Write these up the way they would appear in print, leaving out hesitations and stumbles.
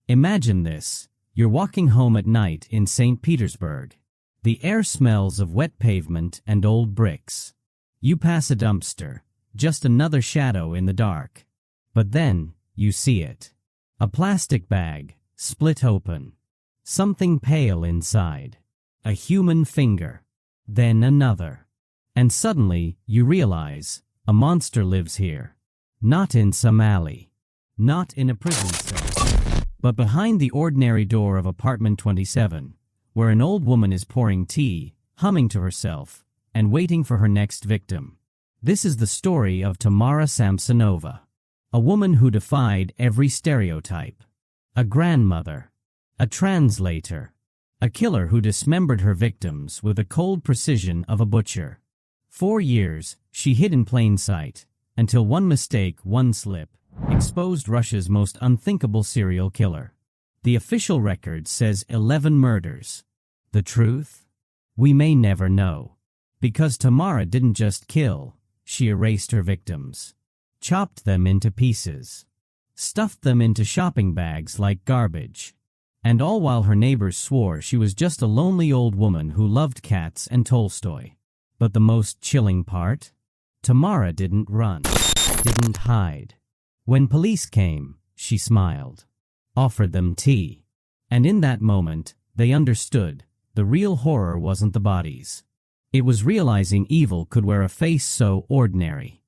Imagine this. You're walking home at night in St. Petersburg. The air smells of wet pavement and old bricks. You pass a dumpster, just another shadow in the dark. But then, you see it. A plastic bag, split open. Something pale inside. A human finger. Then another. And suddenly, you realize, a monster lives here. Not in some alley. Not in a prison cell. But behind the ordinary door of apartment 27, where an old woman is pouring tea, humming to herself, and waiting for her next victim. This is the story of Tamara Samsonova, a woman who defied every stereotype. A grandmother, a translator, a killer who dismembered her victims with the cold precision of a butcher. 4 years, she hid in plain sight, until one mistake, one slip, exposed Russia's most unthinkable serial killer. The official record says 11 murders. The truth? We may never know. Because Tamara didn't just kill, she erased her victims. Chopped them into pieces. Stuffed them into shopping bags like garbage. And all while her neighbors swore she was just a lonely old woman who loved cats and Tolstoy. But the most chilling part? Tamara didn't run. Didn't hide. When police came, she smiled. Offered them tea. And in that moment, they understood, the real horror wasn't the bodies. It was realizing evil could wear a face so ordinary.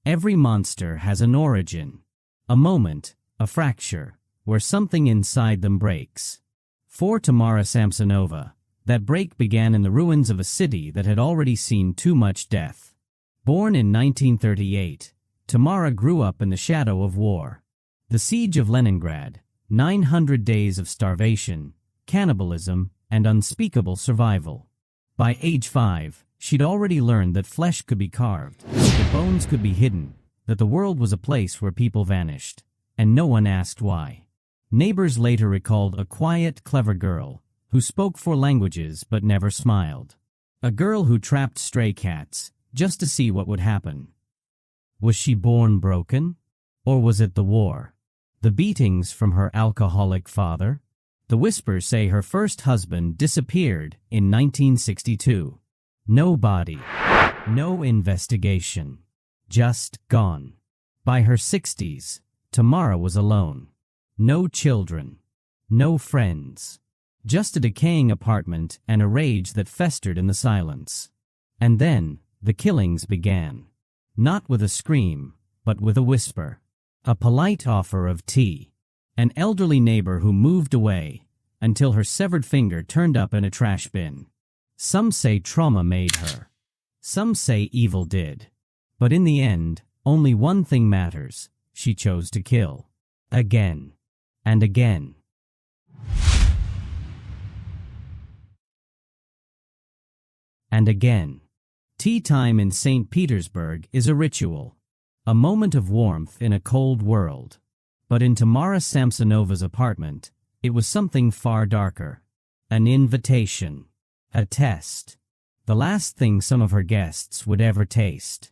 Every monster has an origin. A moment, a fracture, where something inside them breaks. For Tamara Samsonova, that break began in the ruins of a city that had already seen too much death. Born in 1938, Tamara grew up in the shadow of war. The siege of Leningrad, 900 days of starvation, cannibalism, and unspeakable survival. By age 5, she'd already learned that flesh could be carved, that bones could be hidden, that the world was a place where people vanished, and no one asked why. Neighbors later recalled a quiet, clever girl who spoke 4 languages but never smiled. A girl who trapped stray cats just to see what would happen. Was she born broken? Or was it the war? The beatings from her alcoholic father? The whispers say her first husband disappeared in 1962. No body. No investigation. Just gone. By her 60s, Tamara was alone. No children. No friends. Just a decaying apartment and a rage that festered in the silence. And then, the killings began. Not with a scream, but with a whisper. A polite offer of tea. An elderly neighbor who moved away, until her severed finger turned up in a trash bin. Some say trauma made her. Some say evil did. But in the end, only one thing matters. She chose to kill. Again. And again. And again. Tea time in St. Petersburg is a ritual. A moment of warmth in a cold world. But in Tamara Samsonova's apartment, it was something far darker. An invitation. A test. The last thing some of her guests would ever taste.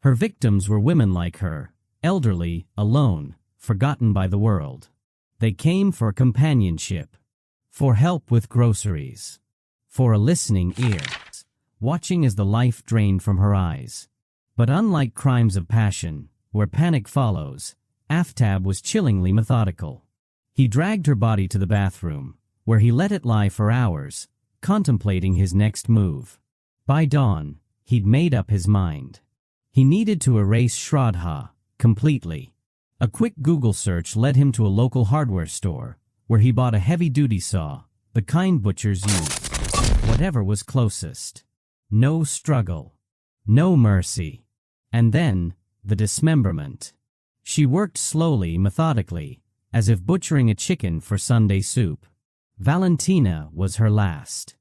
Her victims were women like her, elderly, alone, forgotten by the world. They came for companionship. For help with groceries. For a listening ear. Watching as the life drained from her eyes. But unlike crimes of passion, where panic follows, Aftab was chillingly methodical. He dragged her body to the bathroom, where he let it lie for hours, contemplating his next move. By dawn, he'd made up his mind. He needed to erase Shraddha completely. A quick Google search led him to a local hardware store, where he bought a heavy-duty saw, the kind butchers used. Whatever was closest. No struggle. No mercy. And then, the dismemberment. She worked slowly, methodically, as if butchering a chicken for Sunday soup. Valentina was her last.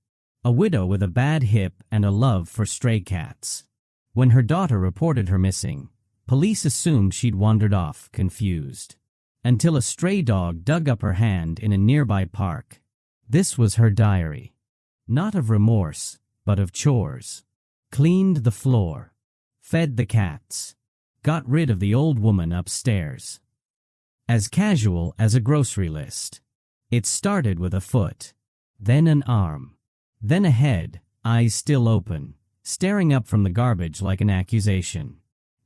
A widow with a bad hip and a love for stray cats. When her daughter reported her missing, police assumed she'd wandered off, confused. Until a stray dog dug up her hand in a nearby park. This was her diary. Not of remorse, but of chores. Cleaned the floor. Fed the cats. got rid of the old woman upstairs. As casual as a grocery list. It started with a foot, then an arm, then a head, eyes still open, staring up from the garbage like an accusation.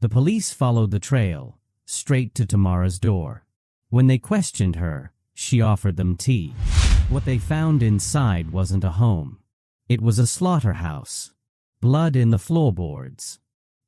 The police followed the trail, straight to Tamara's door. When they questioned her, she offered them tea. What they found inside wasn't a home. It was a slaughterhouse. Blood in the floorboards,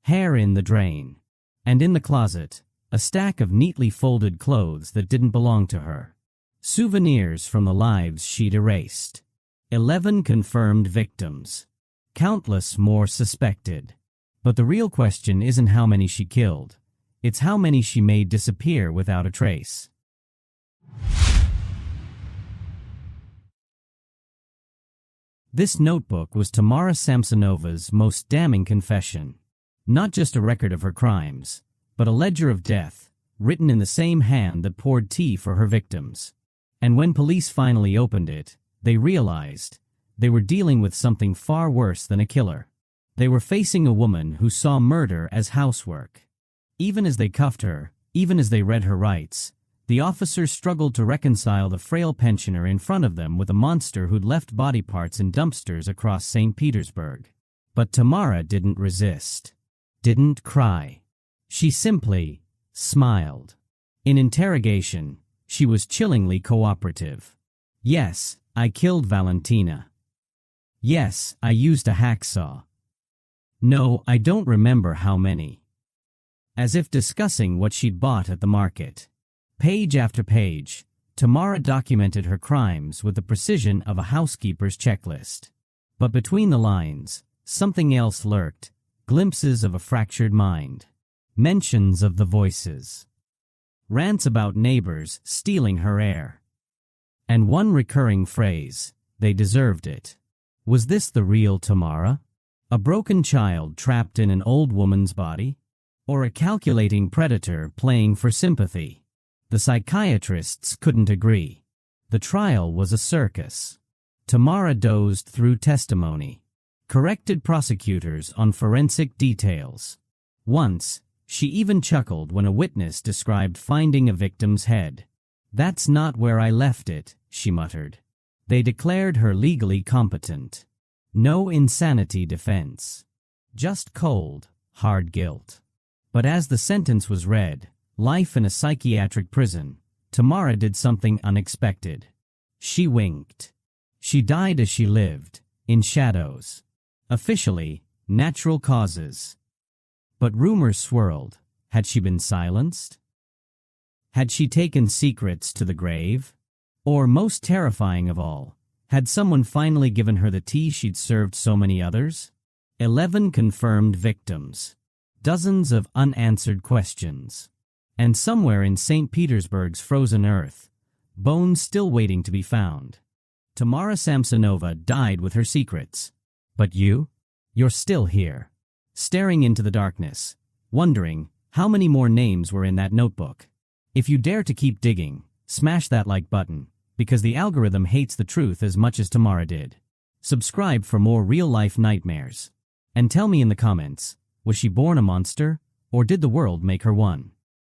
hair in the drain, and in the closet, a stack of neatly folded clothes that didn't belong to her. Souvenirs from the lives she'd erased. 11 confirmed victims. Countless more suspected. But the real question isn't how many she killed. It's how many she made disappear without a trace. This notebook was Tamara Samsonova's most damning confession. Not just a record of her crimes, but a ledger of death, written in the same hand that poured tea for her victims. And when police finally opened it, they realized they were dealing with something far worse than a killer. They were facing a woman who saw murder as housework. Even as they cuffed her, even as they read her rights, the officers struggled to reconcile the frail pensioner in front of them with a monster who'd left body parts in dumpsters across St. Petersburg. But Tamara didn't resist. Didn't cry. She simply smiled. In interrogation, she was chillingly cooperative. Yes, I killed Valentina. Yes, I used a hacksaw. No, I don't remember how many. As if discussing what she'd bought at the market. Page after page, Tamara documented her crimes with the precision of a housekeeper's checklist. But between the lines, something else lurked, glimpses of a fractured mind. Mentions of the voices. Rants about neighbors stealing her air. And one recurring phrase, they deserved it. Was this the real Tamara? A broken child trapped in an old woman's body? Or a calculating predator playing for sympathy? The psychiatrists couldn't agree. The trial was a circus. Tamara dozed through testimony, corrected prosecutors on forensic details. Once, she even chuckled when a witness described finding a victim's head. "That's not where I left it," she muttered. They declared her legally competent. No insanity defense. Just cold, hard guilt. But as the sentence was read, life in a psychiatric prison, Tamara did something unexpected. She winked. She died as she lived, in shadows. Officially, natural causes. But rumors swirled. Had she been silenced? Had she taken secrets to the grave? Or, most terrifying of all, had someone finally given her the tea she'd served so many others? 11 confirmed victims. Dozens of unanswered questions. And somewhere in St. Petersburg's frozen earth, bones still waiting to be found. Tamara Samsonova died with her secrets. But you? You're still here. Staring into the darkness, wondering how many more names were in that notebook. If you dare to keep digging, smash that like button, because the algorithm hates the truth as much as Tamara did. Subscribe for more real-life nightmares. And tell me in the comments, was she born a monster, or did the world make her one?